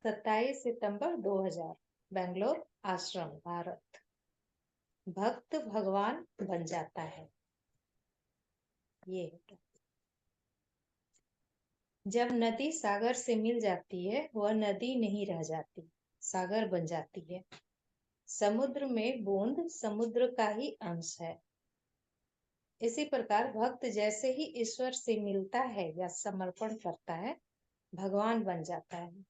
27 सितंबर 2000, बेंगलोर आश्रम, भारत। भक्त भगवान बन जाता है। ये है। जब नदी सागर से मिल जाती है, वह नदी नहीं रह जाती, सागर बन जाती है। समुद्र में बूंद समुद्र का ही अंश है। इसी प्रकार भक्त जैसे ही ईश्वर से मिलता है या समर्पण करता है, भगवान बन जाता है।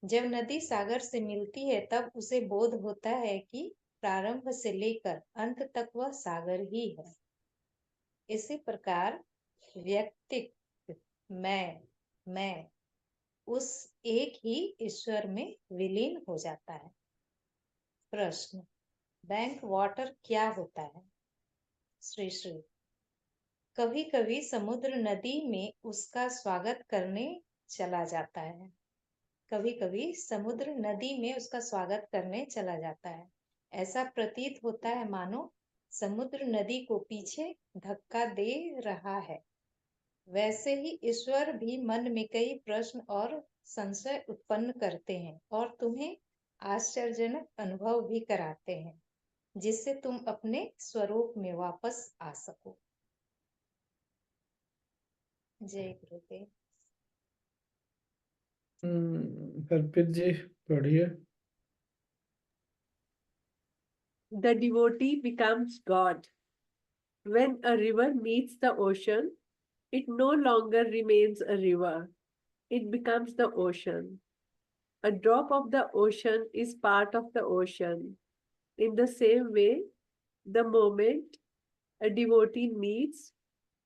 जब नदी सागर से मिलती है, तब उसे बोध होता है कि प्रारंभ से लेकर अंत तक वह सागर ही है। इसी प्रकार व्यक्तित्व मैं उस एक ही ईश्वर में विलीन हो जाता है। प्रश्न, बैंक वाटर क्या होता है? श्री श्री, कभी कभी समुद्र नदी में उसका स्वागत करने चला जाता है। कभी कभी समुद्र नदी में उसका स्वागत करने चला जाता है। ऐसा प्रतीत होता है मानो समुद्र नदी को पीछे धक्का दे रहा है। वैसे ही ईश्वर भी मन में कई प्रश्न और संशय उत्पन्न करते हैं और तुम्हें आश्चर्यजनक अनुभव भी कराते हैं, जिससे तुम अपने स्वरूप में वापस आ सको। जय गुरुदेव। अर्पित जी पढ़िए। The devotee becomes God. When a river meets the ocean, it no longer remains a river. It becomes the ocean. A drop of the ocean is part of the ocean. In the same way, the moment a devotee meets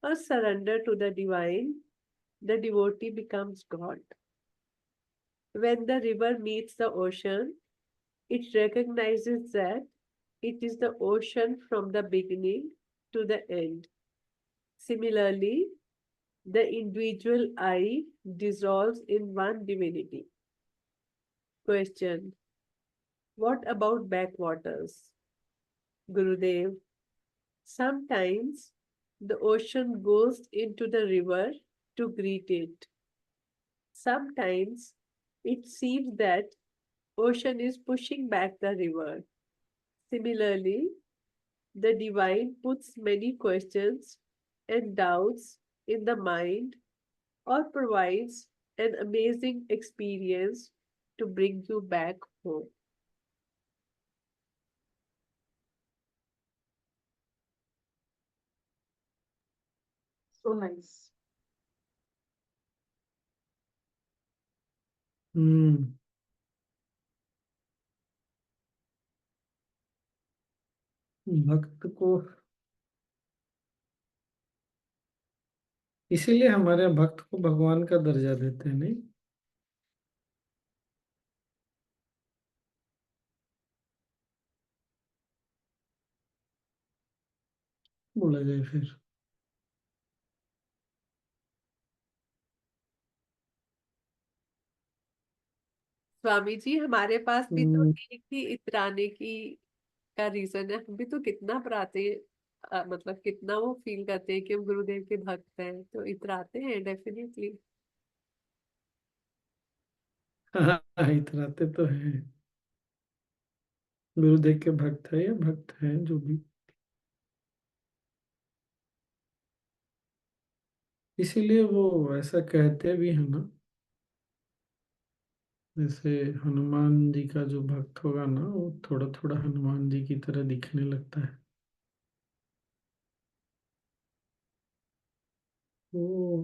or surrender to the divine, the devotee becomes God. When the river meets the ocean, it recognizes that it is the ocean from the beginning to the end. Similarly, the individual I dissolves in one divinity. Question: what about backwaters? Gurudev, sometimes the ocean goes into the river to greet it. Sometimes it seems that ocean is pushing back the river. Similarly, the divine puts many questions and doubts in the mind or provides an amazing experience to bring you back home. So nice. भक्त को इसीलिए हमारे भक्त को भगवान का दर्जा देते हैं, नहीं? बोला जाए फिर। स्वामी जी, हमारे पास भी तो एक ही इतराने की का रीजन है। हम भी तो कितना पढ़ाते हैं, मतलब कितना वो फील करते हैं कि हम गुरुदेव के भक्त हैं, तो इतराते हैं डेफिनेटली। हाँ, इतराते तो हैं। गुरुदेव के भक्त है या भक्त हैं जो भी, इसीलिए वो ऐसा कहते भी है ना। जैसे हनुमान जी का जो भक्त होगा ना, वो थोड़ा थोड़ा हनुमान जी की तरह दिखने लगता है। वो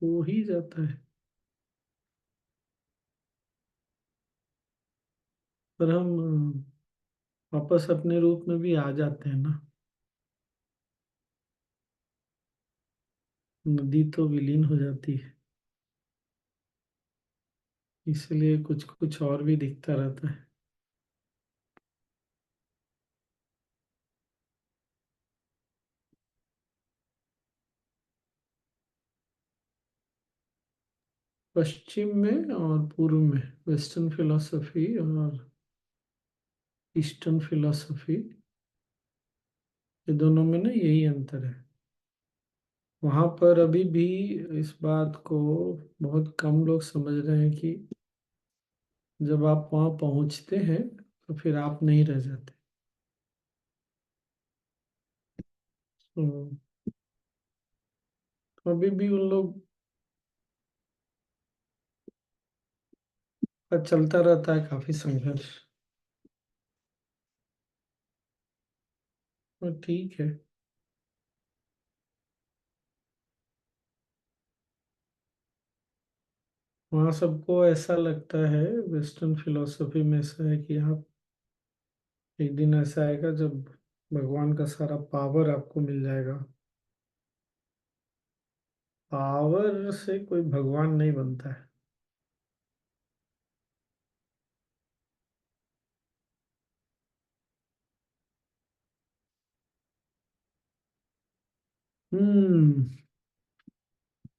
हो ही जाता है। पर हम वापस अपने रूप में भी आ जाते हैं ना। नदी तो विलीन हो जाती है, इसलिए कुछ कुछ और भी दिखता रहता है। पश्चिम में और पूर्व में, वेस्टर्न फिलोसफी और ईस्टर्न फिलोसफी, ये दोनों में ना यही अंतर है। वहां पर अभी भी इस बात को बहुत कम लोग समझ रहे हैं कि जब आप वहां पहुंचते हैं तो फिर आप नहीं रह जाते। तो अभी भी उन लोग का चलता रहता है काफी संघर्ष। और ठीक है। वहाँ सबको ऐसा लगता है, वेस्टर्न फिलोसफी में ऐसा है कि आप एक दिन ऐसा आएगा जब भगवान का सारा पावर आपको मिल जाएगा। पावर से कोई भगवान नहीं बनता है। हम्म।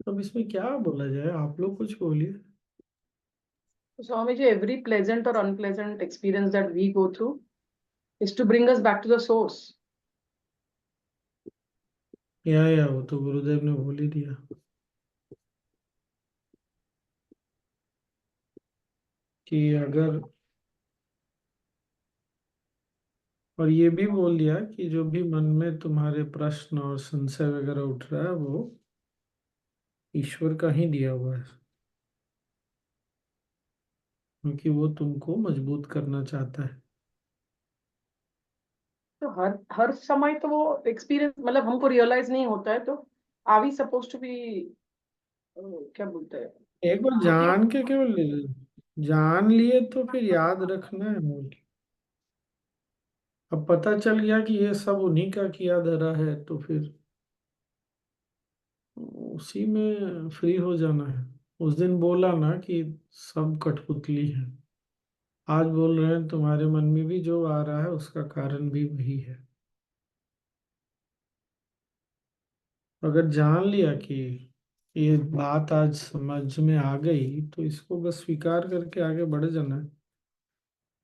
अब इसमें क्या बोला जाए, आप लोग कुछ बोलिए। Swamiji, every pleasant or unpleasant experience that we go through is to bring us back to the source. या वो तो गुरुदेव ने बोल ही दिया कि अगर, और ये भी बोल दिया कि जो भी मन में तुम्हारे प्रश्न और संशय वगैरह उठ रहा है वो ईश्वर का ही दिया हुआ है, क्योंकि वो तुमको मजबूत करना चाहता है। तो हर हर समय तो वो एक्सपीरियंस मतलब हमको रियलाइज नहीं होता है, तो are we suppose to be, क्या बोलते हैं, एक बार जान के केवल जान लिए तो फिर याद रखना है मूल। अब पता चल गया कि ये सब उन्हीं का किया धरा है तो फिर उसी में फ्री हो जाना है। उस दिन बोला ना कि सब कठपुतली है, आज बोल रहे हैं तुम्हारे मन में भी जो आ रहा है उसका कारण भी वही है। अगर जान लिया कि ये बात आज समझ में आ गई तो इसको बस स्वीकार करके आगे बढ़ जाना है।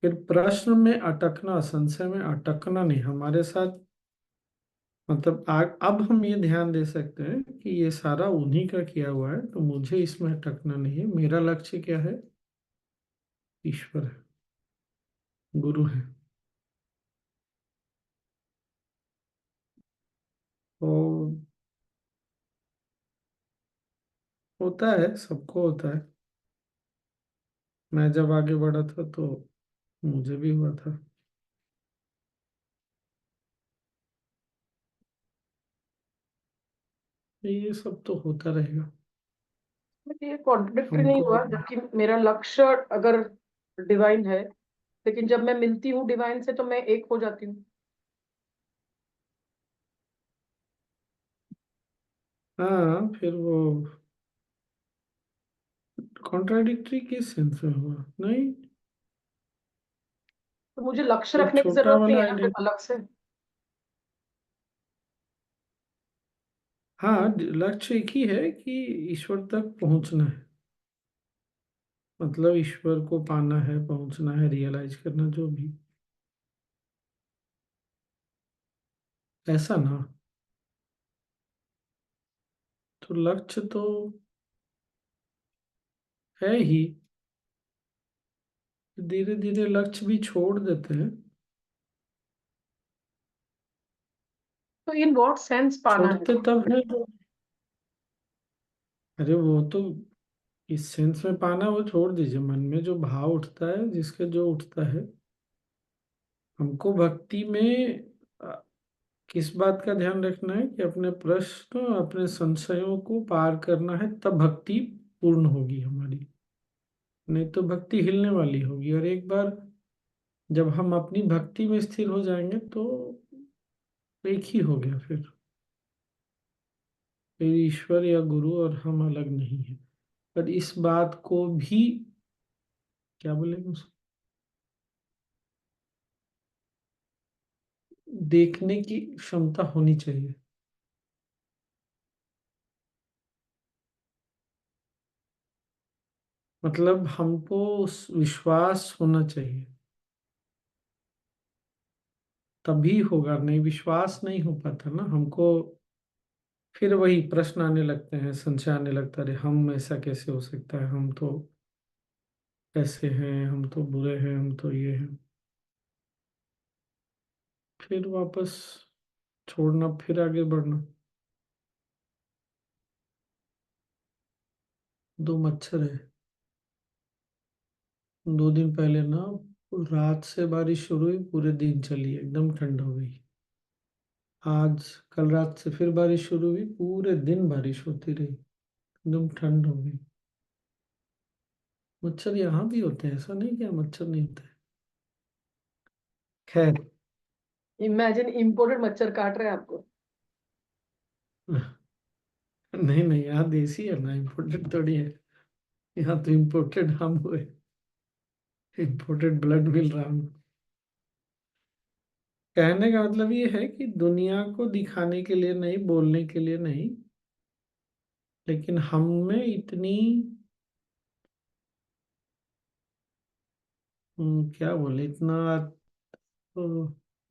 फिर प्रश्न में अटकना, संशय में अटकना नहीं हमारे साथ। मतलब अब हम ये ध्यान दे सकते हैं कि ये सारा उन्हीं का किया हुआ है तो मुझे इसमें अटकना नहीं है। मेरा लक्ष्य क्या है? ईश्वर है, गुरु है। तो होता है, सबको होता है। मैं जब आगे बढ़ा था तो मुझे भी हुआ था। ये सब तो होता रहेगा। ये कॉन्ट्रडिक्टरी नहीं हमको हुआ, जबकि मेरा लक्ष्य अगर डिवाइन है, लेकिन जब मैं मिलती हूँ डिवाइन से तो मैं एक हो जाती हूँ। हाँ, फिर वो कॉन्ट्राडिक्टरी किस सेंस में हुआ? नहीं, तो मुझे लक्ष्य एक रखने की छोटा जरूरत नहीं वाला है ना फिर आइडेंट। अलग से। हाँ, लक्ष्य एक ही है कि ईश्वर तक पहुंचना है। मतलब ईश्वर को पाना है, पहुंचना है, रियलाइज करना, जो भी ऐसा ना। तो लक्ष्य तो है ही। धीरे धीरे लक्ष्य भी छोड़ देते हैं। तो इन व्हाट सेंस पाना है? छोड़ते तब है अरे वो तो इस सेंस में पाना वो छोड़ दीजिए। मन में जो भाव उठता है, जिसके जो उठता है, हमको भक्ति में किस बात का ध्यान रखना है कि अपने प्रश्न, अपने संशयों को पार करना है, तब भक्ति पूर्ण होगी हमारी। नहीं तो भक्ति हिलने वाली होगी। और एक बार जब हम अपनी भक्ति में स्थिर हो जाएंगे तो एक ही हो गया फिर ईश्वर या गुरु और हम अलग नहीं है। पर इस बात को भी क्या बोलेंगे उसको, देखने की क्षमता होनी चाहिए। मतलब हमको उस विश्वास होना चाहिए, तभी होगा। नहीं विश्वास नहीं हो पाता ना हमको। फिर वही प्रश्न आने लगते हैं, संशय आने लगता है, अरे हम ऐसा कैसे हो सकता है, हम तो ऐसे हैं, हम तो बुरे हैं, हम तो ये हैं। फिर वापस छोड़ना, फिर आगे बढ़ना। दो मच्छर है, 2 दिन पहले ना रात से बारिश शुरू हुई, पूरे दिन चली, एकदम ठंड हो गई। आज कल रात से फिर बारिश शुरू हुई, पूरे दिन बारिश होती रही, एकदम ठंड हो गई। मच्छर यहाँ भी होते हैं, ऐसा नहीं क्या मच्छर नहीं होते हैं। खैर, इमेजिन इम्पोर्टेड मच्छर काट रहे हैं आपको। नहीं नहीं, यहाँ देसी है ना, इम्पोर्टेड थोड़ी है। यहाँ तो इम्पोर्टेड हम हुए, इम्पोर्टेड ब्लड मिल रहा हूँ। कहने का मतलब ये है कि दुनिया को दिखाने के लिए नहीं, बोलने के लिए नहीं, लेकिन हम में इतनी क्या बोले, इतना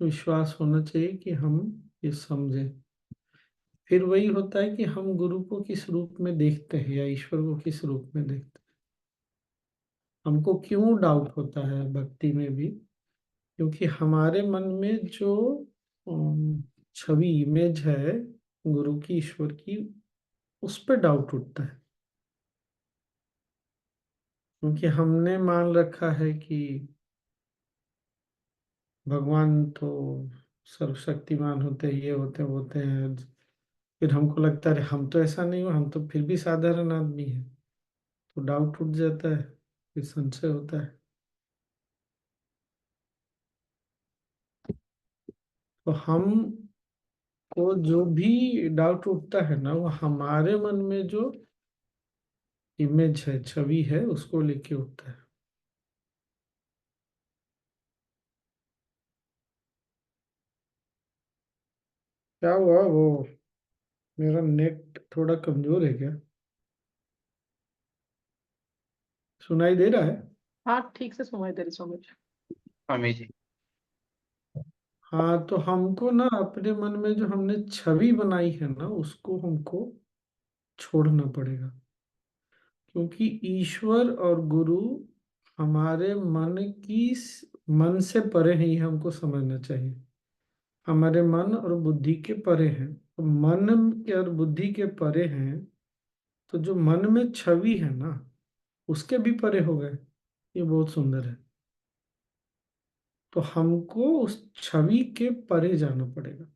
विश्वास होना चाहिए कि हम ये समझें। फिर वही होता है कि हम गुरु को किस रूप में देखते हैं या ईश्वर को किस रूप में देखते हैं। हमको क्यों डाउट होता है भक्ति में भी? क्योंकि हमारे मन में जो छवि, इमेज है गुरु की, ईश्वर की, उस पर डाउट उठता है। क्योंकि हमने मान रखा है कि भगवान तो सर्वशक्तिमान होते हैं, ये होते हैं, वो होते हैं। फिर हमको लगता है हम तो ऐसा नहीं हो, हम तो फिर भी साधारण आदमी हैं। तो डाउट उठ जाता है, फिर संशय होता है। तो हम को जो भी डाउट उठता है ना, वो हमारे मन में जो इमेज है, छवि है, उसको लेके उठता है। क्या हुआ वो, मेरा नेट थोड़ा कमजोर है क्या? सुनाई दे रहा है? हाँ ठीक से सुनाई दे रही समझ। स्वामी जी। हाँ, तो हमको ना अपने मन में जो हमने छवि बनाई है ना, उसको हमको छोड़ना पड़ेगा। क्योंकि ईश्वर और गुरु हमारे मन से परे ही हमको समझना चाहिए। हमारे मन और बुद्धि के परे हैं। तो मन के और बुद्धि के परे हैं, तो जो मन में छवि है ना, उसके भी परे हो गए। ये बहुत सुंदर है। तो हमको उस छवि के परे जाना पड़ेगा।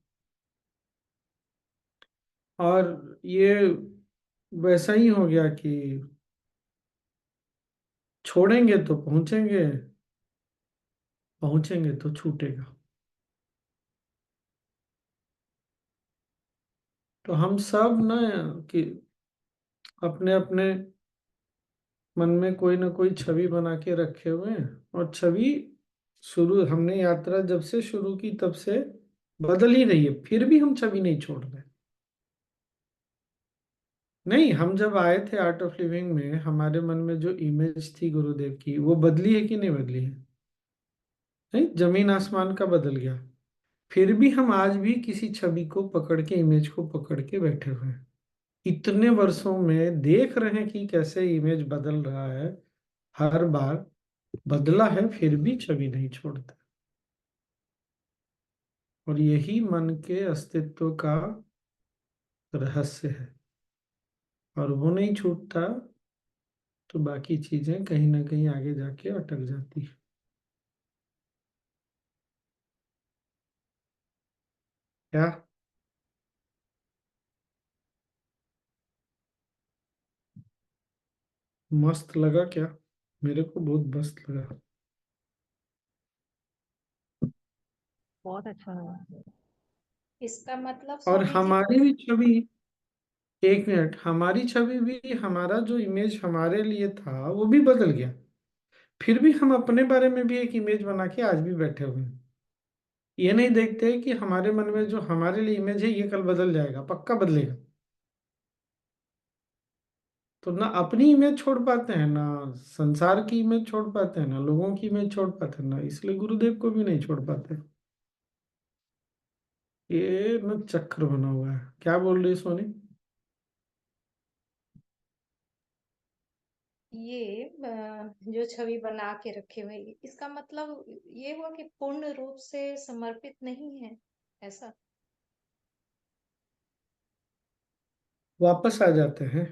और ये वैसा ही हो गया कि छोड़ेंगे तो पहुंचेंगे, पहुंचेंगे तो छूटेगा। तो हम सब ना कि अपने अपने मन में कोई ना कोई छवि बना के रखे हुए हैं, और छवि शुरू, हमने यात्रा जब से शुरू की तब से बदल ही रही है, फिर भी हम छवि नहीं छोड़ रहे। नहीं, हम जब आए थे आर्ट ऑफ लिविंग में, हमारे मन में जो इमेज थी गुरुदेव की, वो बदली है कि नहीं बदली है? नहीं, जमीन आसमान का बदल गया। फिर भी हम आज भी किसी छवि को पकड़ के, इमेज को पकड़ के बैठे हुए हैं। इतने वर्षों में देख रहे हैं कि कैसे इमेज बदल रहा है, हर बार बदला है, फिर भी छवि नहीं छोड़ता। और यही मन के अस्तित्व का रहस्य है। और वो नहीं छूटता, तो बाकी चीजें कहीं ना कहीं आगे जाके अटक जाती है। क्या? मस्त लगा क्या? मेरे को बहुत मस्त लगा। बहुत अच्छा लगा। इसका मतलब और स्वामी जी हमारी भी छवि, एक मिनट, हमारी छवि भी, हमारा जो इमेज हमारे लिए था वो भी बदल गया। फिर भी हम अपने बारे में भी एक इमेज बना के आज भी बैठे हुए हैं। ये नहीं देखते कि हमारे मन में जो हमारे लिए इमेज है, ये कल बदल जाएगा, पक्का बदलेगा। तो ना अपनी इमेज छोड़ पाते हैं, ना संसार की इमेज छोड़ पाते हैं, ना लोगों की इमेज छोड़ पाते हैं, ना इसलिए गुरुदेव को भी नहीं छोड़ पाते। ये ना चक्र बना हुआ है। क्या बोल रही है सोनी? ये जो छवि बना के रखे हुए, इसका मतलब ये हुआ कि पूर्ण रूप से समर्पित नहीं है, ऐसा? वापस आ जाते हैं,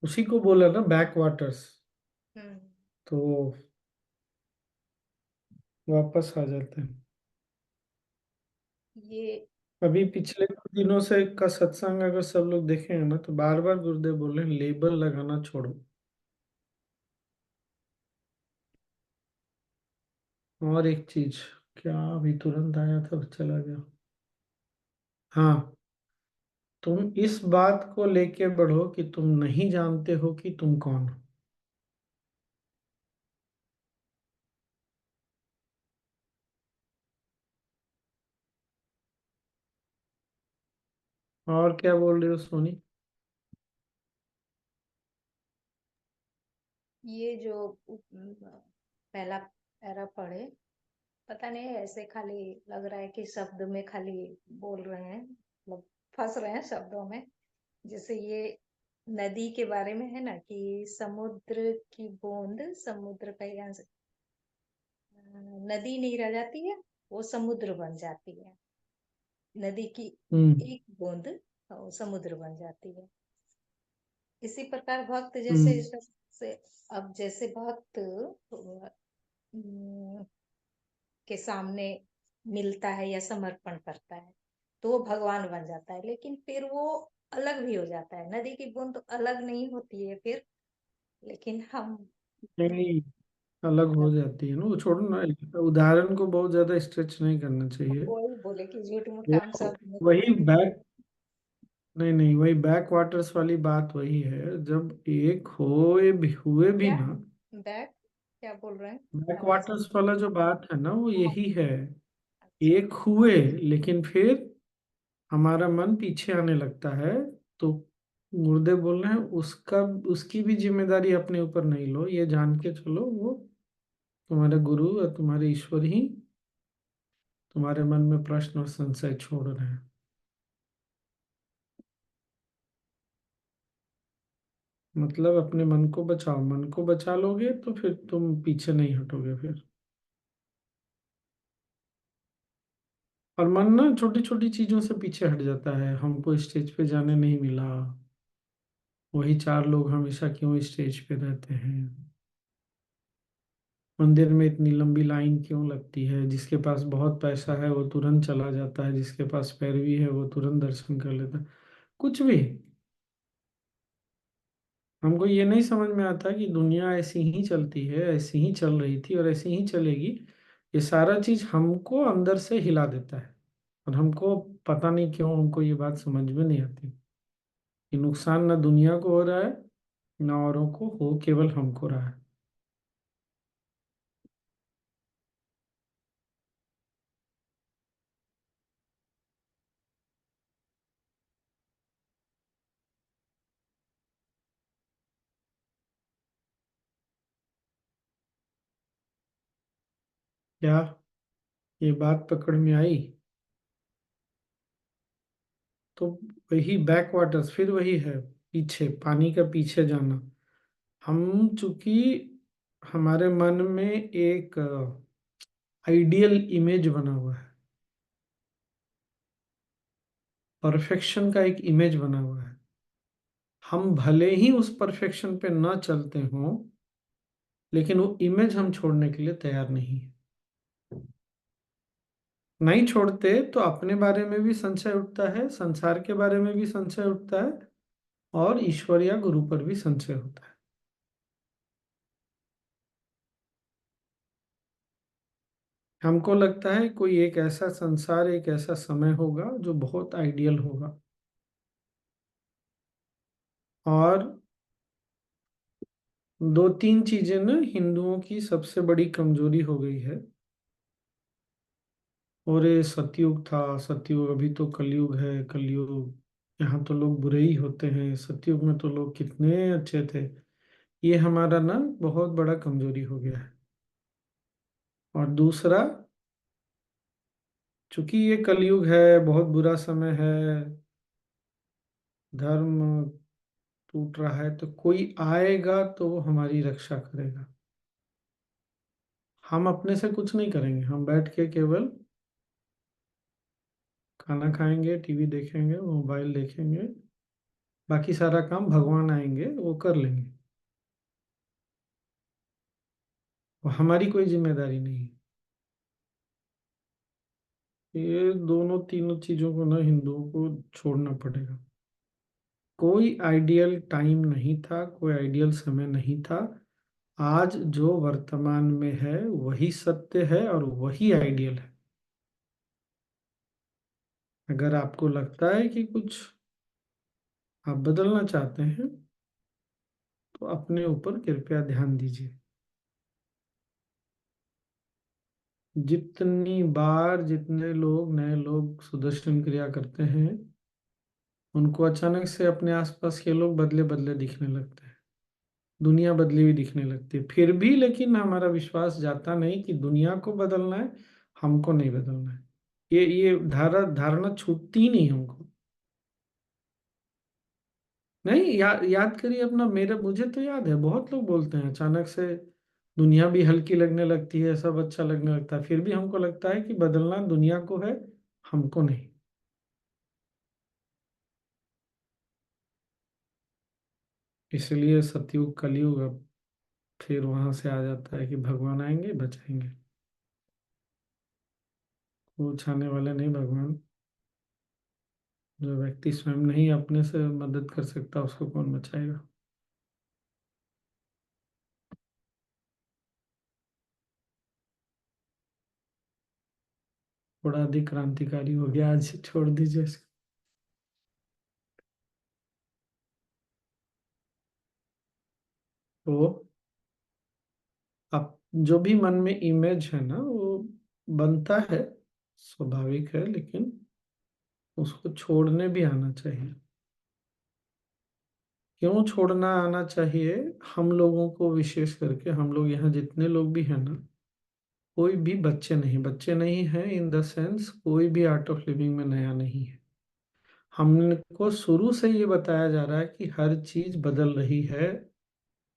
उसी को बोला ना बैक वाटर्स, हम्म। तो वापस आ जाते हैं। ये अभी पिछले कुछ दिनों से का सत्संग अगर सब लोग देखेंगे ना, तो बार बार गुरुदेव बोल रहे हैं लेबल लगाना छोड़ो। और एक चीज, क्या अभी तुरंत आया था चला गया, हाँ, तुम इस बात को लेके बढ़ो कि तुम नहीं जानते हो कि तुम कौन हो। और क्या बोल रहे हो सोनी? ये जो पहला पैरा पढ़े, पता नहीं ऐसे खाली लग रहा है कि शब्द में खाली बोल रहे हैं, मतलब फंस रहे हैं शब्दों में। जैसे ये नदी के बारे में है ना, कि समुद्र की बूंद समुद्र का ही अंश, नदी नहीं रह जाती है, वो समुद्र बन जाती है। नदी की हम्म। एक बूंद वो समुद्र बन जाती है। इसी प्रकार भक्त जैसे हम्म। इस से, अब जैसे भक्त के सामने मिलता है या समर्पण करता है, तो वो भगवान बन जाता है, लेकिन फिर वो अलग भी हो जाता है। नदी की बूंद तो अलग नहीं होती है फिर, लेकिन हम नहीं, अलग हो जाती है ना, वो छोड़ो ना, उदाहरण को बहुत ज्यादा स्ट्रेच नहीं करना चाहिए। वही बोले कि झूठ मूठ वो हम सब में वही बैक, नहीं नहीं, वही बैक वाटर्स वाली बात वही है, जब एक हुए भी क्या ना। बैक, क्या बोल रहे हैं? बैक आवाज वाटर्स वाला जो बात है ना, वो हाँ, यही है, अच्छा। एक हुए लेकिन फिर हमारा मन पीछे आने लगता है, तो गुरुदेव बोल रहे हैं उसका, उसकी भी जिम्मेदारी अपने ऊपर नहीं लो, ये जान के चलो वो तुम्हारे गुरु और तुम्हारे ईश्वर ही तुम्हारे मन में प्रश्न और संशय छोड़ रहे हैं। मतलब अपने मन को बचाओ, मन को बचा लोगे तो फिर तुम पीछे नहीं हटोगे फिर। और मन ना छोटी छोटी चीजों से पीछे हट जाता है, हमको स्टेज पे जाने नहीं मिला, वही चार लोग हमेशा क्यों स्टेज पे रहते हैं, मंदिर में इतनी लंबी लाइन क्यों लगती है, जिसके पास बहुत पैसा है वो तुरंत चला जाता है, जिसके पास पैरवी है वो तुरंत दर्शन कर लेता है। कुछ भी, हमको ये नहीं समझ में आता कि दुनिया ऐसी ही चलती है, ऐसी ही चल रही थी और ऐसी ही चलेगी। ये सारा चीज हमको अंदर से हिला देता है, और हमको पता नहीं क्यों हमको ये बात समझ में नहीं आती कि नुकसान ना दुनिया को हो रहा है ना औरों को, हो केवल हमको रहा है। क्या ये बात पकड़ में आई? तो वही बैक वाटर्स फिर वही है, पीछे पानी का पीछे जाना। हम चूंकि हमारे मन में एक आइडियल इमेज बना हुआ है, परफेक्शन का एक इमेज बना हुआ है, हम भले ही उस परफेक्शन पे ना चलते हों, लेकिन वो इमेज हम छोड़ने के लिए तैयार नहीं है। नहीं छोड़ते तो अपने बारे में भी संशय उठता है, संसार के बारे में भी संशय उठता है, और ईश्वर या गुरु पर भी संशय होता है। हमको लगता है कोई एक ऐसा संसार, एक ऐसा समय होगा जो बहुत आइडियल होगा, और दो तीन चीजें ना हिंदुओं की सबसे बड़ी कमजोरी हो गई है। और ये सतयुग था, सतयुग, अभी तो कलयुग है, कलयुग, यहाँ तो लोग बुरे ही होते हैं, सतयुग में तो लोग कितने अच्छे थे। ये हमारा ना बहुत बड़ा कमजोरी हो गया है। और दूसरा, चूंकि ये कलयुग है, बहुत बुरा समय है, धर्म टूट रहा है तो कोई आएगा तो वो हमारी रक्षा करेगा। हम अपने से कुछ नहीं करेंगे, हम बैठ के केवल खाना खाएंगे, टीवी देखेंगे, मोबाइल देखेंगे, बाकी सारा काम भगवान आएंगे वो कर लेंगे। वो हमारी कोई जिम्मेदारी नहीं है। ये दोनों तीनों चीजों को ना हिंदुओं को छोड़ना पड़ेगा। कोई आइडियल टाइम नहीं था, कोई आइडियल समय नहीं था। आज जो वर्तमान में है वही सत्य है और वही आइडियल है। अगर आपको लगता है कि कुछ आप बदलना चाहते हैं तो अपने ऊपर कृपया ध्यान दीजिए। जितनी बार जितने लोग नए लोग सुदर्शन क्रिया करते हैं उनको अचानक से अपने आसपास के लोग बदले बदले दिखने लगते हैं, दुनिया बदली हुई दिखने लगती है। फिर भी लेकिन हमारा विश्वास जाता नहीं कि दुनिया को बदलना है, हमको नहीं बदलना है। ये धारणा छूटती ही नहीं हमको। नहीं, याद करिए अपना, मेरे मुझे तो याद है बहुत लोग बोलते हैं अचानक से दुनिया भी हल्की लगने लगती है, सब अच्छा लगने लगता है, फिर भी हमको लगता है कि बदलना दुनिया को है, हमको नहीं। इसलिए सतयुग कलयुग अब फिर वहां से आ जाता है कि भगवान आएंगे बचाएंगे। वो छाने वाले नहीं भगवान। जो व्यक्ति स्वयं नहीं अपने से मदद कर सकता उसको कौन बचाएगा। थोड़ा अधिक क्रांतिकारी हो गया आज, छोड़ दीजिए इसको। तो अब जो भी मन में इमेज है ना वो बनता है, स्वाभाविक है, लेकिन उसको छोड़ने भी आना चाहिए। क्यों छोड़ना आना चाहिए? हम लोगों को विशेष करके, हम लोग यहाँ जितने लोग भी हैं ना, कोई भी बच्चे नहीं है इन द सेंस कोई भी आर्ट ऑफ लिविंग में नया नहीं है। हमको शुरू से ये बताया जा रहा है कि हर चीज बदल रही है,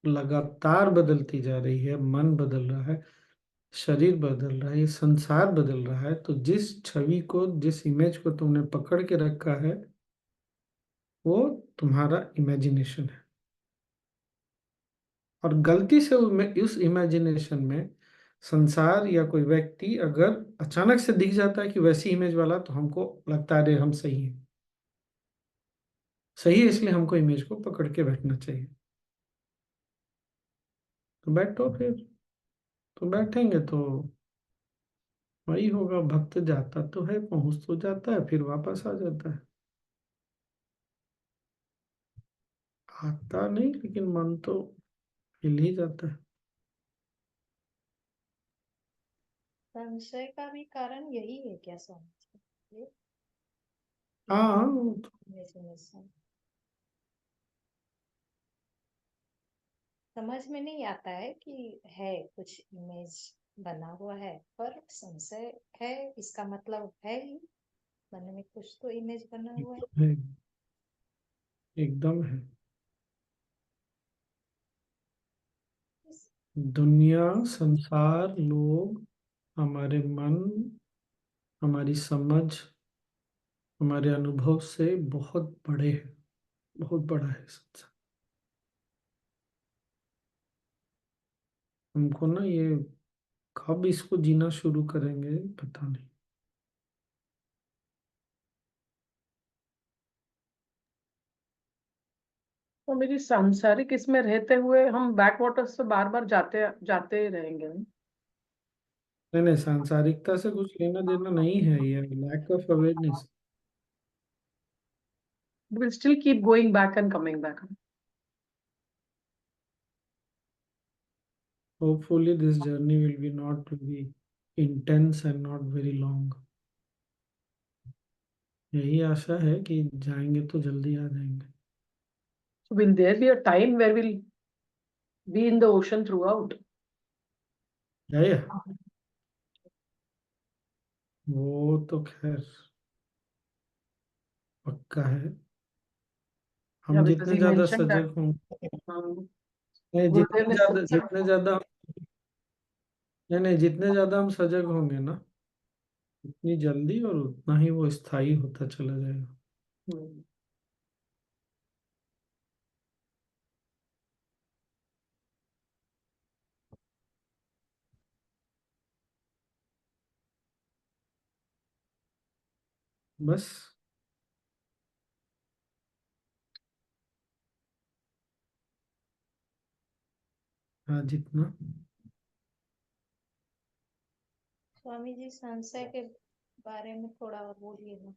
लगातार बदलती जा रही है। मन बदल रहा है, शरीर बदल रहा है, ये संसार बदल रहा है। तो जिस छवि को, जिस इमेज को तुमने पकड़ के रखा है वो तुम्हारा इमेजिनेशन है। और गलती से उस इमेजिनेशन में संसार या कोई व्यक्ति अगर अचानक से दिख जाता है कि वैसी इमेज वाला, तो हमको लगता है अरे हम सही हैं। सही है इसलिए हमको इमेज को पकड़ के बैठना चाहिए। तो बैठो फिर। तो बैठेंगे तो वही होगा, भक्त जाता तो है, पहुंच तो जाता है, फिर वापस आ जाता है। आता नहीं लेकिन मन तो हिल ही जाता है। संशय का भी कारण यही है क्या स्वामी जी? हाँ वो तो इमेजिनेशन समझ में नहीं आता है कि है कुछ इमेज बना हुआ है, पर संशय है, इसका मतलब है ही मन में कुछ तो इमेज बना हुआ है। एकदम है, एकदम है। दुनिया, संसार, लोग, हमारे मन, हमारी समझ, हमारे अनुभव से बहुत बड़े हैं, बहुत बड़ा है संसार। हमको ना ये कब इसको जीना शुरू करेंगे पता नहीं। तो मेरी सांसारिक इसमें रहते हुए हम बैक वाटर्स से बार बार जाते जाते रहेंगे। नहीं नहीं, सांसारिकता से कुछ लेना देना नहीं है, ये lack of awareness. Will still keep going back and coming back. Hopefully this journey will be not very intense and not very long. यही आशा है कि जाएंगे तो जल्दी आ जाएंगे। So will there be a time where we'll be in the ocean throughout? या वो तो खैर पक्का है। हम because जितने he ज्यादा mentioned that सजग होंगे नहीं, Gurudev ने जितने ज्यादा नहीं, जितने ज्यादा हम सजग होंगे ना, उतनी जल्दी और उतना ही वो स्थायी होता चला जाएगा। हम्म, बस। हाँ, जितना। स्वामी जी संशय के बारे में थोड़ा और बोलिए ना।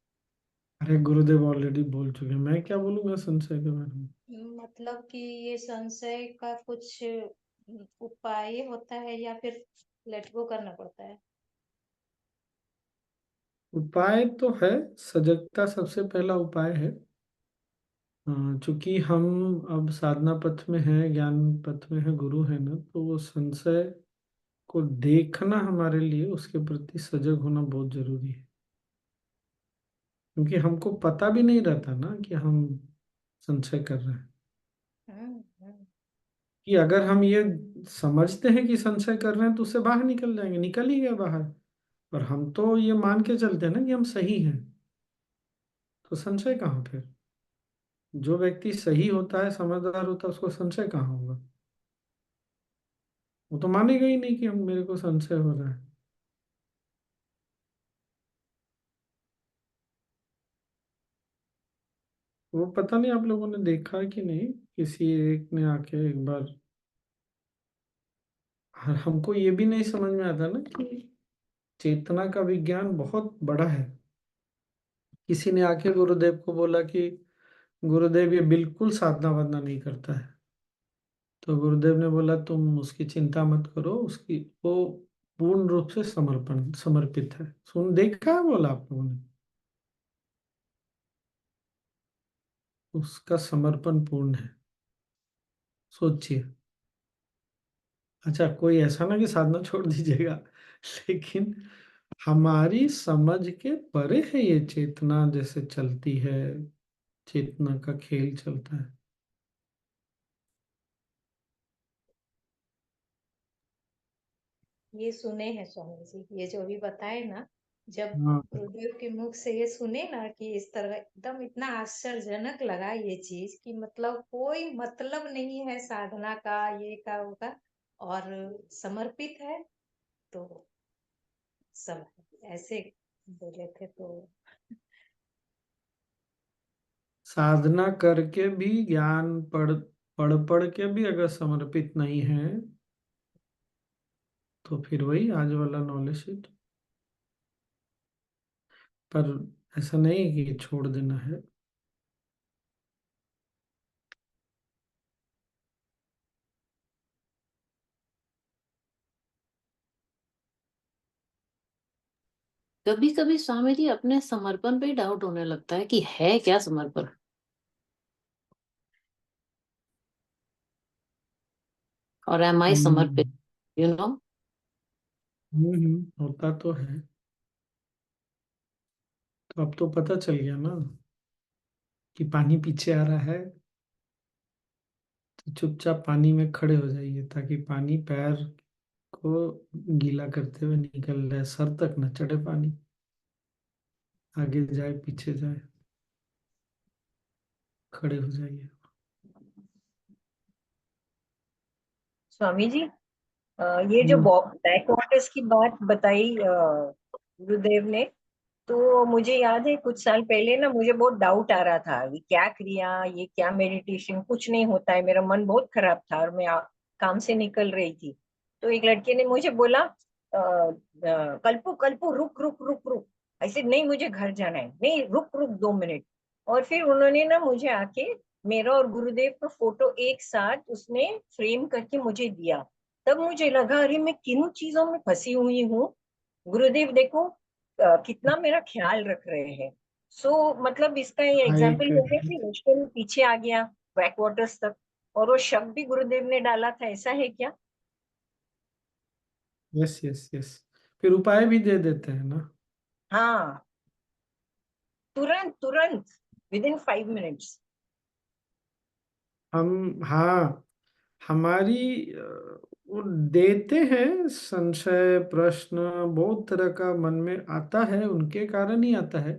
अरे गुरुदेव ऑलरेडी बोल चुके हैं, मैं क्या बोलूंगा संशय के बारे में। मतलब कि ये संशय का कुछ उपाय होता है या फिर लेट गो करना पड़ता है? उपाय तो है, सजगता सबसे पहला उपाय है। चूंकि हम अब साधना पथ में हैं, ज्ञान पथ में है, गुरु है ना, तो वो संशय को देखना हमारे लिए, उसके प्रति सजग होना बहुत जरूरी है। क्योंकि हमको पता भी नहीं रहता ना कि हम संशय कर रहे हैं। हम्म। कि अगर हम ये समझते हैं कि संशय कर रहे हैं तो उससे बाहर निकल जाएंगे, निकल ही गए बाहर। और हम तो ये मान के चलते हैं ना कि हम सही हैं, तो संशय कहाँ फिर? जो व्यक्ति सही होता है, समझदार होता है, उसको संशय कहाँ होगा? वो तो मानेगा ही नहीं कि हम मेरे को संशय हो रहा है। वो पता नहीं आप लोगों ने देखा कि नहीं, किसी एक ने आके एक बार, हमको ये भी नहीं समझ में आता ना कि चेतना का विज्ञान बहुत बड़ा है। किसी ने आके गुरुदेव को बोला कि गुरुदेव ये बिल्कुल साधना वादना नहीं करता है। तो गुरुदेव ने बोला तुम उसकी चिंता मत करो, उसकी वो पूर्ण रूप से समर्पित है। सुन देखा है, बोला आप लोगों ने, उसका समर्पण पूर्ण है। सोचिए। अच्छा, कोई ऐसा ना कि साधना छोड़ दीजिएगा, लेकिन हमारी समझ के परे है ये चेतना जैसे चलती है, चेतना का खेल चलता है। ये सुने हैं स्वामी जी, ये जो भी बताए ना, जब हाँ, गुरुदेव के मुख से ये सुने ना कि इस तरह, एकदम इतना आश्चर्यजनक लगा ये चीज कि मतलब कोई मतलब नहीं है साधना का, ये का वो का, और समर्पित है तो सब ऐसे बोले थे तो। साधना करके भी, ज्ञान पढ़ पढ़ पढ़ के भी अगर समर्पित नहीं है, तो फिर वही आज वाला नॉलेज शीट। पर ऐसा नहीं है कि छोड़ देना है। कभी कभी स्वामी जी अपने समर्पण पे डाउट होने लगता है कि है क्या समर्पण, और एम आई समर्पित, हम्म यू नो। होता तो है। तो अब तो पता चल गया ना कि पानी पीछे आ रहा है, तो चुपचाप पानी में खड़े हो जाइए, ताकि पानी पैर को गीला करते हुए निकल जाए, सर तक न चढ़े पानी, आगे जाए पीछे जाए, खड़े हो जाइए। स्वामी जी, ये जो हम्म बैक वाटर्स की बात बताई गुरुदेव ने, तो मुझे याद है कुछ साल पहले ना मुझे बहुत डाउट आ रहा था, ये क्या क्रिया, ये क्या मेडिटेशन, कुछ नहीं होता है। मेरा मन बहुत खराब था और मैं काम से निकल रही थी। तो एक लड़के ने मुझे बोला, कल्पू कल्पू रुक रुक रुक रुक। ऐसे नहीं, मुझे घर जाना है, नहीं रुक रुक 2 मिनट। और फिर उन्होंने ना मुझे आके मेरा और गुरुदेव का फोटो एक साथ उसने फ्रेम करके मुझे दिया। तब मुझे लगा, अरे मैं किन चीजों में फंसी हुई हूँ। गुरुदेव देखो कितना मेरा ख्याल रख रहे हैं। मतलब इसका ये एग्जाम्पल हो गया कि ओशन पीछे आ गया, बैक वाटर्स तक। और वो शब्द भी गुरुदेव ने डाला था, ऐसा है क्या? Yes yes yes. फिर उपाय भी दे देते हैं ना। हाँ, तुरंत तुरंत, विद इन 5 मिनट्स। हाँ, हमारी वो देते हैं संशय, प्रश्न बहुत तरह का मन में आता है, उनके कारण ही आता है।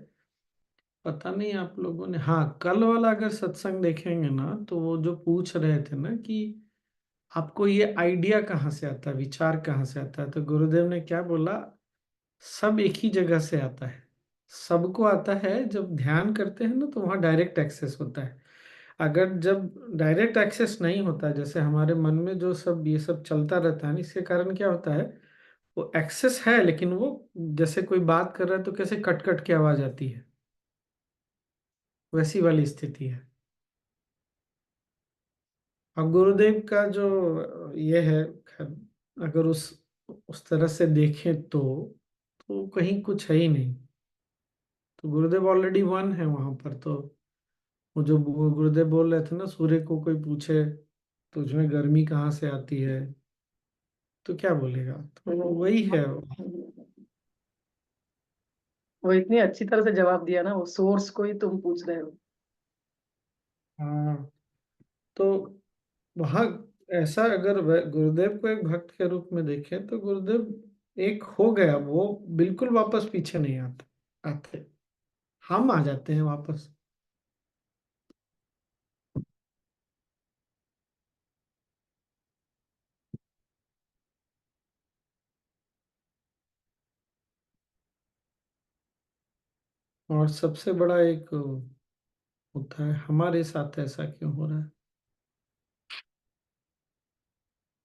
पता नहीं आप लोगों ने, हाँ, कल वाला अगर सत्संग देखेंगे ना, तो वो जो पूछ रहे थे ना कि आपको ये आइडिया कहाँ से आता है, विचार कहाँ से आता है, तो गुरुदेव ने क्या बोला, सब एक ही जगह से आता है। सबको आता है, जब ध्यान करते हैं ना तो वहाँ डायरेक्ट एक्सेस होता है। अगर जब डायरेक्ट एक्सेस नहीं होता है, जैसे हमारे मन में जो सब ये सब चलता रहता है ना, इसके कारण क्या होता है, वो एक्सेस है लेकिन वो, जैसे कोई बात कर रहा है तो कैसे कट कट के आवाज आती है, वैसी वाली स्थिति है। अब गुरुदेव का जो ये है, खैर, अगर उस तरह से देखें तो कहीं कुछ है ही नहीं। तो गुरुदेव ऑलरेडी वन है वहां पर। तो वो जो गुरुदेव बोल रहे थे ना, सूर्य को कोई पूछे तुझमें गर्मी कहाँ से आती है, तो क्या बोलेगा, तो वही है। वो इतनी अच्छी तरह से जवाब दिया ना, वो सोर्स को ही तुम पूछ रहे हो। हाँ, तो वहाँ ऐसा, अगर गुरुदेव को एक भक्त के रूप में देखें तो गुरुदेव एक हो गया, वो बिल्कुल वापस पीछे नहीं आते, हम आ जाते हैं वापस। और सबसे बड़ा एक होता है, हमारे साथ ऐसा क्यों हो रहा है,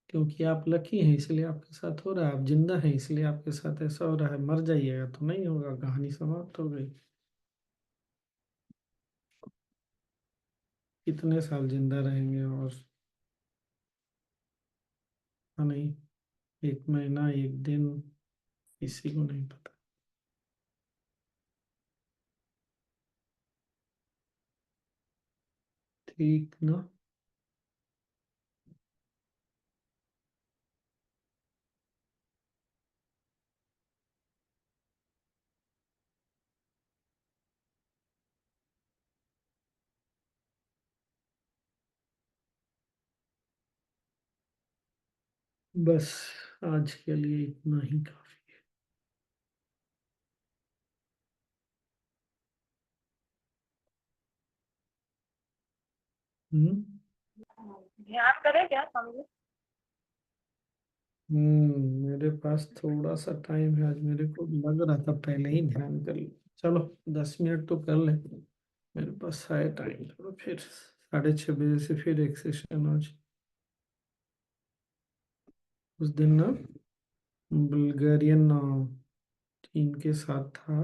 क्योंकि आप लकी हैं इसलिए आपके साथ हो रहा है, आप जिंदा हैं इसलिए आपके साथ ऐसा हो रहा है। मर जाइएगा तो नहीं होगा, कहानी समाप्त हो गई। कितने साल जिंदा रहेंगे, और हाँ, नहीं, एक महीना, एक दिन, किसी को नहीं पता। ठीक ना। बस आज के लिए इतना ही काफी है। हम्म। ध्यान करें क्या समझे? मेरे पास थोड़ा सा टाइम है आज, मेरे को लग रहा था पहले ही ध्यान कर ले। चलो 10 मिनट तो कर ले, मेरे पास है टाइम थोड़ा। फिर 6:30 बजे से फिर एक सेशन आज। उस दिन ना बुल्गारियन टीम के साथ था,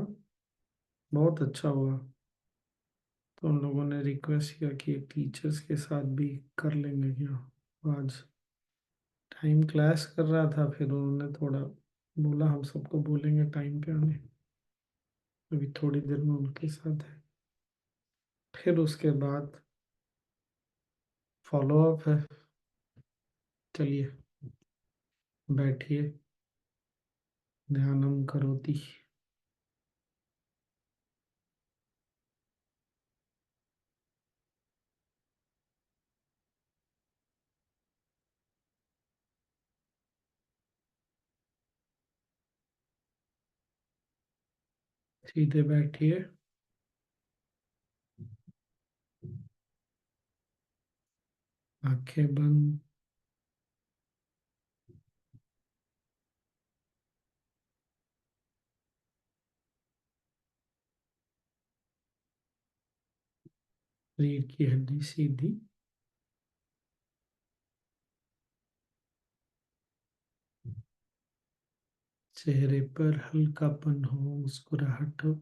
बहुत अच्छा हुआ। तो उन लोगों ने रिक्वेस्ट किया कि टीचर्स के साथ भी कर लेंगे क्या आज। टाइम क्लैश कर रहा था, फिर उन्होंने थोड़ा बोला हम सबको बोलेंगे टाइम पे आने। अभी थोड़ी देर में उनके साथ है, फिर उसके बाद फॉलो अप है। चलिए बैठिए, ध्यानम करोति। सीधे बैठिए, आंखें बंद। रीढ़ की हड्डी सीधी, चेहरे पर हल्कापन हो, मुस्कुराहट हो।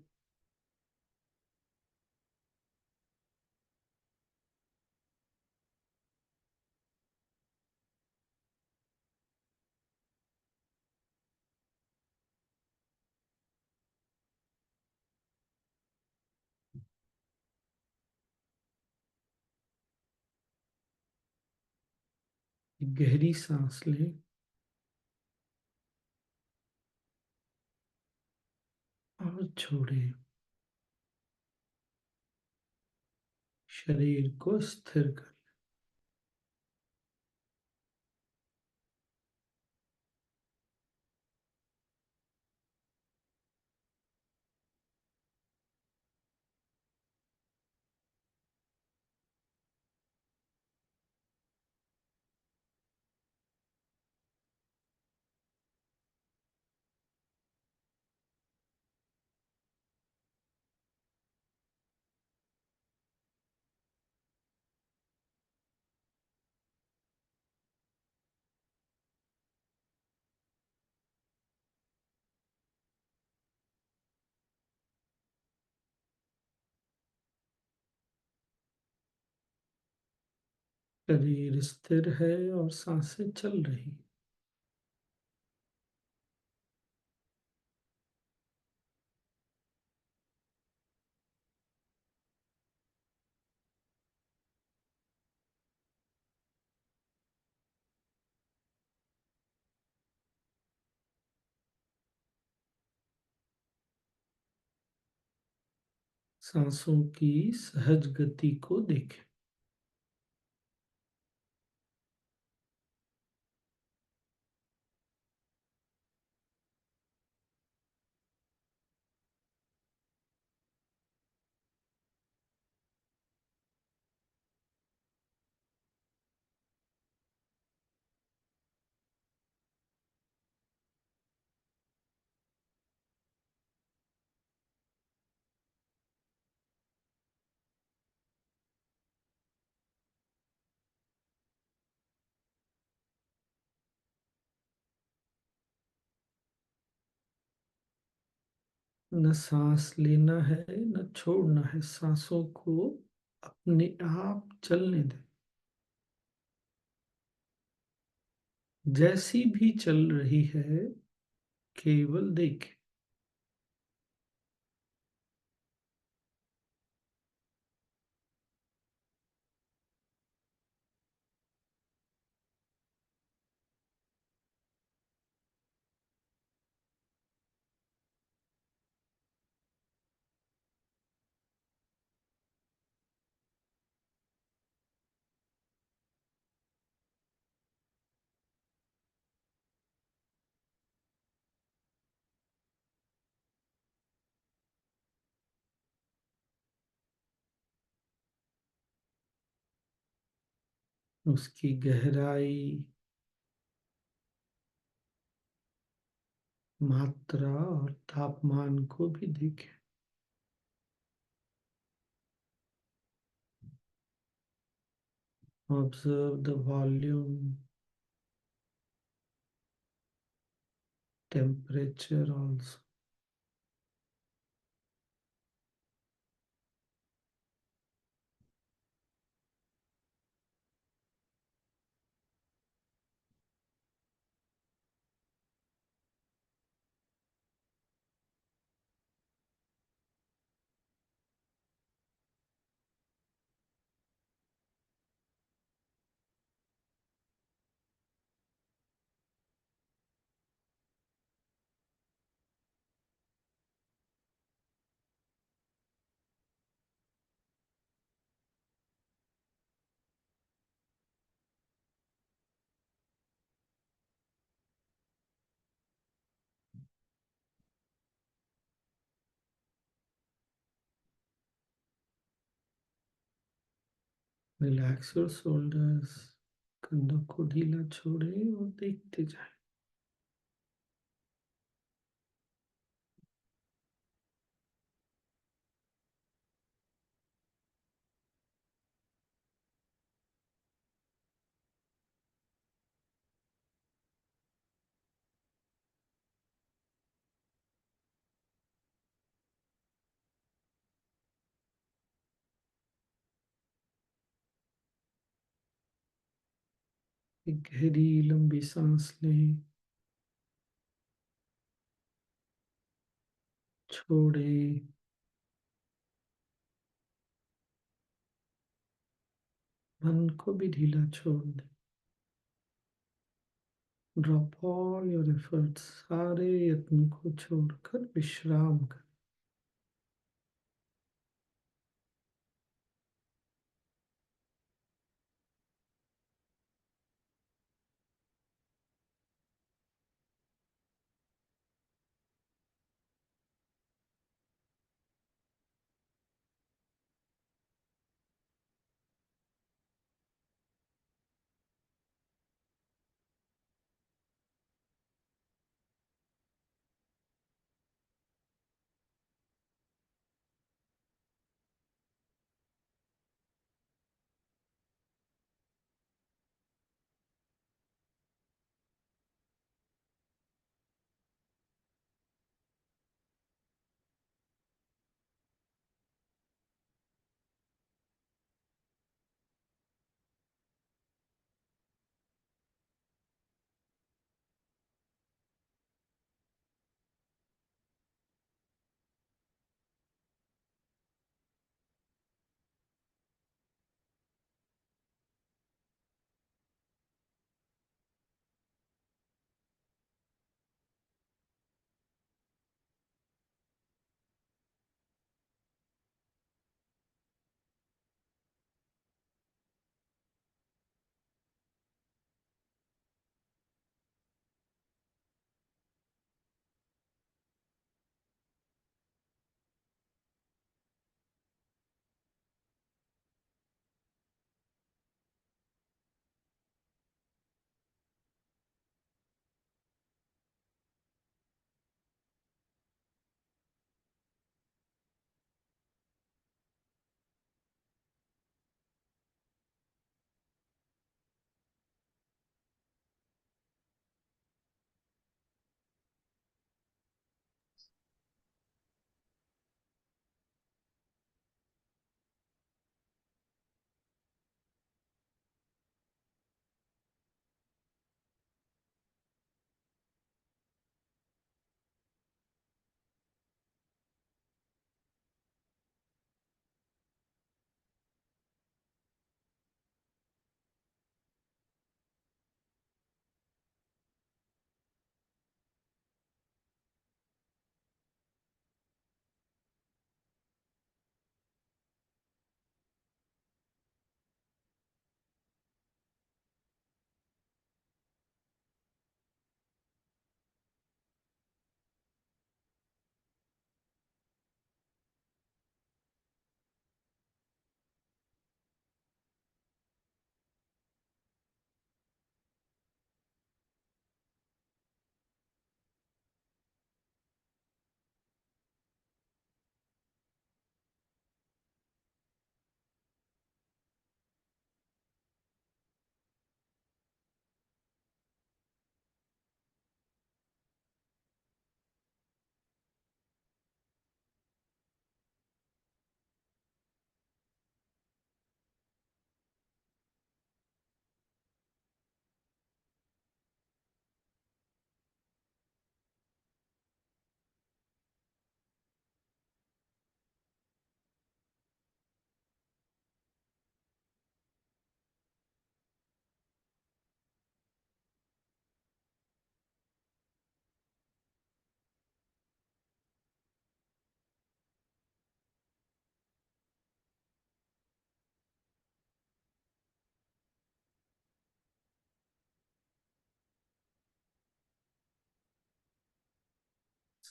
गहरी सांस लें और छोड़ें। शरीर को स्थिर कर। शरीर स्थिर है और सांसें चल रही। सांसों की सहज गति को देखें। न सांस लेना है न छोड़ना है, सांसों को अपने आप चलने दें। जैसी भी चल रही है केवल देखें। उसकी गहराई, मात्रा और तापमान को भी देखें। Observe the volume, temperature also. Relax your shoulders, कंधों को ढीला छोड़ें और देखते जाएं। एक गहरी लंबी सांस लें, छोड़ें, मन को भी ढीला छोड़ दें। ड्रॉप ऑल योर एफर्ट्स, सारे यत्न को छोड़कर विश्राम कर।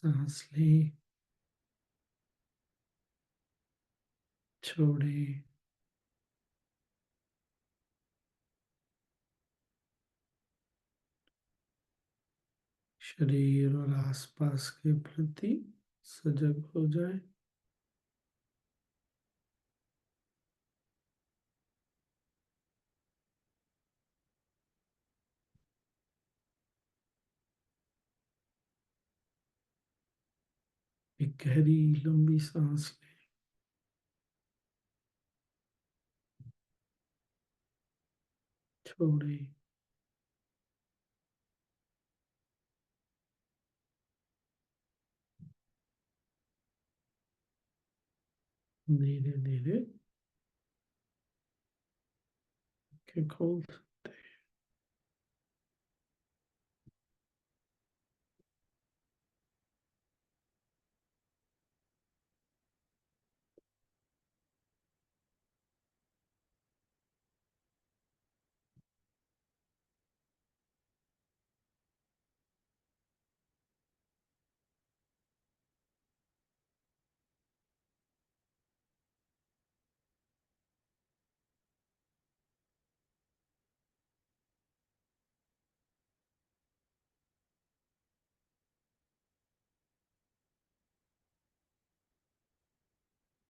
सांस लें, छोड़ें। शरीर और आसपास के प्रति सजग हो जाए। एक गहरी लंबी सांस लें, छोड़ें। धीरे धीरे खोल